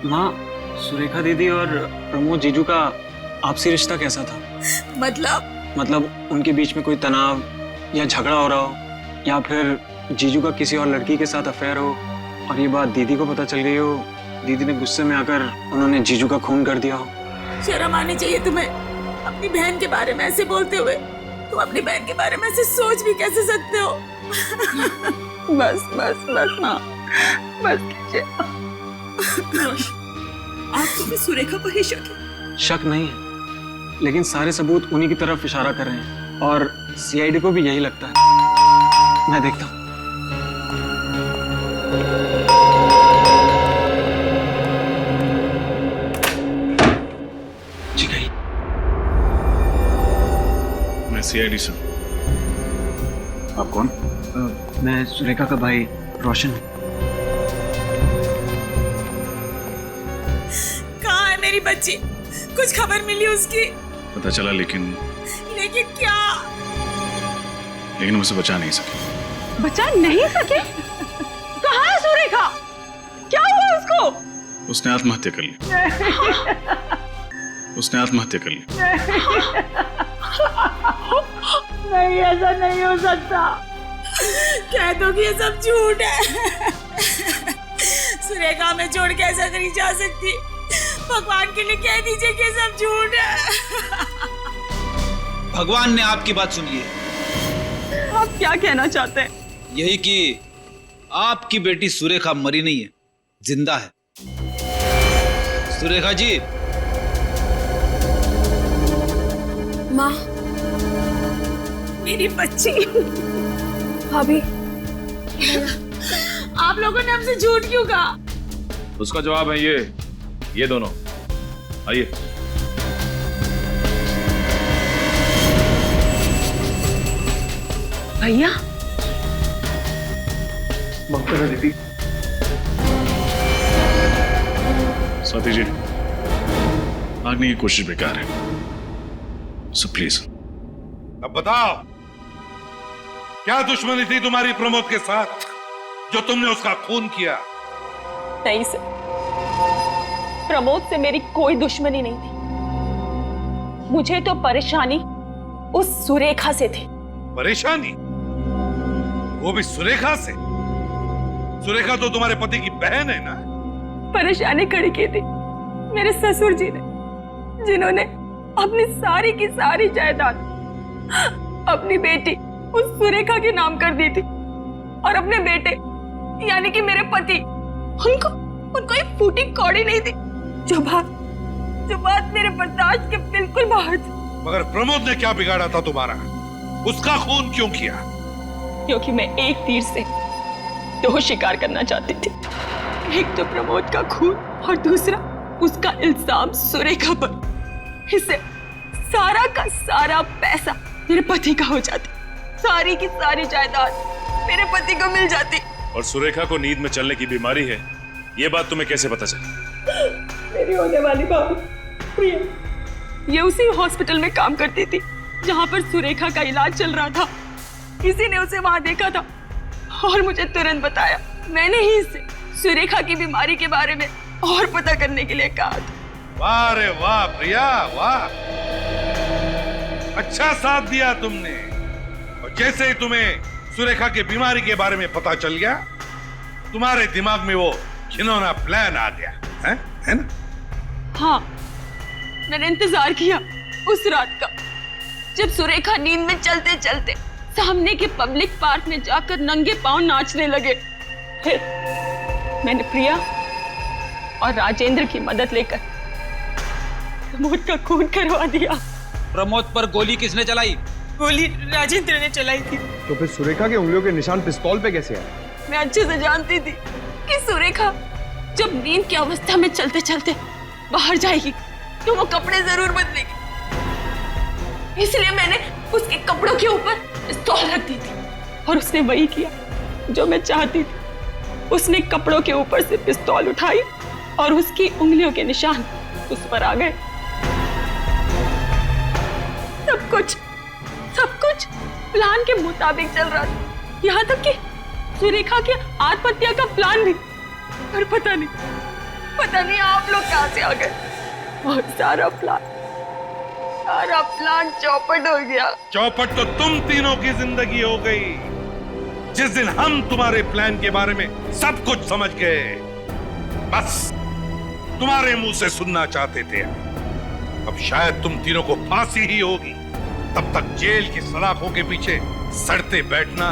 माँ, सुरेखा दीदी और प्रमोद जीजू का आपसी रिश्ता कैसा था? मतलब उनके बीच में कोई तनाव या झगड़ा हो रहा हो, या फिर जीजू का किसी और लड़की के साथ अफेयर हो और ये बात दीदी को पता चल गई हो, दीदी ने गुस्से में आकर उन्होंने जीजू का खून कर दिया हो। शर्म आनी चाहिए तुम्हें अपनी बहन के बारे में ऐसे बोलते हुए। तुम अपनी बहन के बारे में ऐसे सोच भी कैसे सकते हो? बस बस बस माँ, बस कीजिए। आपको भी सुरेखा पर ही शक है? शक नहीं है, लेकिन सारे सबूत उन्हीं की तरफ इशारा कर रहे हैं और सीआईडी को भी यही लगता है। मैं देखता हूँ। जी गई। मैं सीआईडी से। आप कौन? मैं सुरेखा का भाई रोशन हूँ। कहाँ है मेरी बच्ची? कुछ खबर मिली उसकी? पता चला, लेकिन क्या? लेकिन उसे बचा नहीं सके। बचा नहीं सके? कहाँ है सुरेखा? क्या हुआ उसको? उसने आत्महत्या कर ली। उसने आत्महत्या कर ली। नहीं, ऐसा नहीं हो सकता। कह दो कि ये सब झूठ है। सुरेखा में छोड़ के ऐसा नहीं जा सकती। भगवान के लिए कह दीजिए कि ये सब झूठ है। भगवान ने आपकी बात सुन ली है। आप क्या कहना चाहते हैं? यही कि आपकी बेटी सुरेखा मरी नहीं है, जिंदा है। सुरेखा जी। माँ, मेरी बच्ची। भाभी, आप लोगों ने हमसे झूठ क्यों कहा? उसका जवाब है ये दोनों। आइए। भैया, दीदी। स्वाति जी, भागने की कोशिश बेकार है, सो प्लीज अब बताओ, क्या दुश्मनी थी तुम्हारी प्रमोद के साथ जो तुमने उसका खून किया? नहीं सर, प्रमोद से मेरी कोई दुश्मनी नहीं थी। मुझे तो परेशानी उस सुरेखा से थी। परेशानी? वो भी सुरेखा से? सुरेखा तो तुम्हारे पति की बहन है ना? परेशानी खड़ी की थी मेरे ससुर जी ने, जिन्होंने अपनी सारी की सारी जायदाद अपनी बेटी उस सुरेखा के नाम कर दी थी, और अपने बेटे यानी कि मेरे पति, उनको एक फूटी कौड़ी नहीं थी। जो बात मेरे बर्दाश्त के बिल्कुल बाहर थी। मगर प्रमोद ने क्या बिगाड़ा था तुम्हारा? उसका खून क्यों किया? क्योंकि मैं एक तीर से दो शिकार करना चाहती थी। एक तो प्रमोद का खून और दूसरा उसका इल्जाम सुरेखा पर। इससे सारा का सारा पैसा मेरे पति का हो जाती, सारी की सारी जायदाद मेरे पति को मिल जाती। और सुरेखा को नींद में चलने की बीमारी है, ये बात तुम्हें कैसे पता चली? मेरी होने वाली भाभी प्रिया, ये उसी हॉस्पिटल में काम करती थी जहां पर सुरेखा का इलाज चल रहा था। किसी ने उसे वहां देखा था और मुझे तुरंत बताया। मैंने ही इससे सुरेखा की बीमारी के बारे में और पता करने के लिए कहा था। वाह रे वाह प्रिया, वाह, अच्छा साथ दिया तुमने। और जैसे ही तुम्हें सुरेखा की बीमारी के बारे में पता चल गया, तुम्हारे दिमाग में वो घिनौना प्लान आ गया है ना? हाँ, मैंने इंतजार किया उस रात का, जब सुरेखा नींद में चलते चलते सामने के पब्लिक पार्क में जाकर नंगे पांव नाचने लगे। फिर मैंने प्रिया और राजेंद्र की मदद लेकर प्रमोद का खून करवा दिया। प्रमोद पर गोली किसने चलाई? गोली राजेंद्र ने चलाई थी। तो फिर सुरेखा के उंगलियों के निशान पिस्तौल पे कैसे आए? मैं अच्छे से जानती थी कि सुरेखा जब नींद की अवस्था में चलते चलते बाहर जाएगी तो वो कपड़े जरूर बदलेगी, इसलिए मैंने उसके कपड़ों के ऊपर पिस्तौल रख दी थी। और उसने वही किया जो मैं चाहती थी। उसने कपड़ों के ऊपर से पिस्तौल उठाई और उसकी उंगलियों के निशान उस पर आ गए। सब कुछ प्लान के मुताबिक चल रहा था, यहाँ तक कि सुरेखा के आत्महत्या का प्लान भी। पर पता नहीं आप लोग कहाँ से आ गए और सारा प्लान चौपट हो गया। चौपट तो तुम तीनों की जिंदगी हो गई। जिस दिन हम तुम्हारे प्लान के बारे में सब कुछ समझ गए, बस तुम्हारे मुंह से सुनना चाहते थे। अब शायद तुम तीनों को फांसी ही होगी। तब तक जेल की सलाखों के पीछे सड़ते बैठना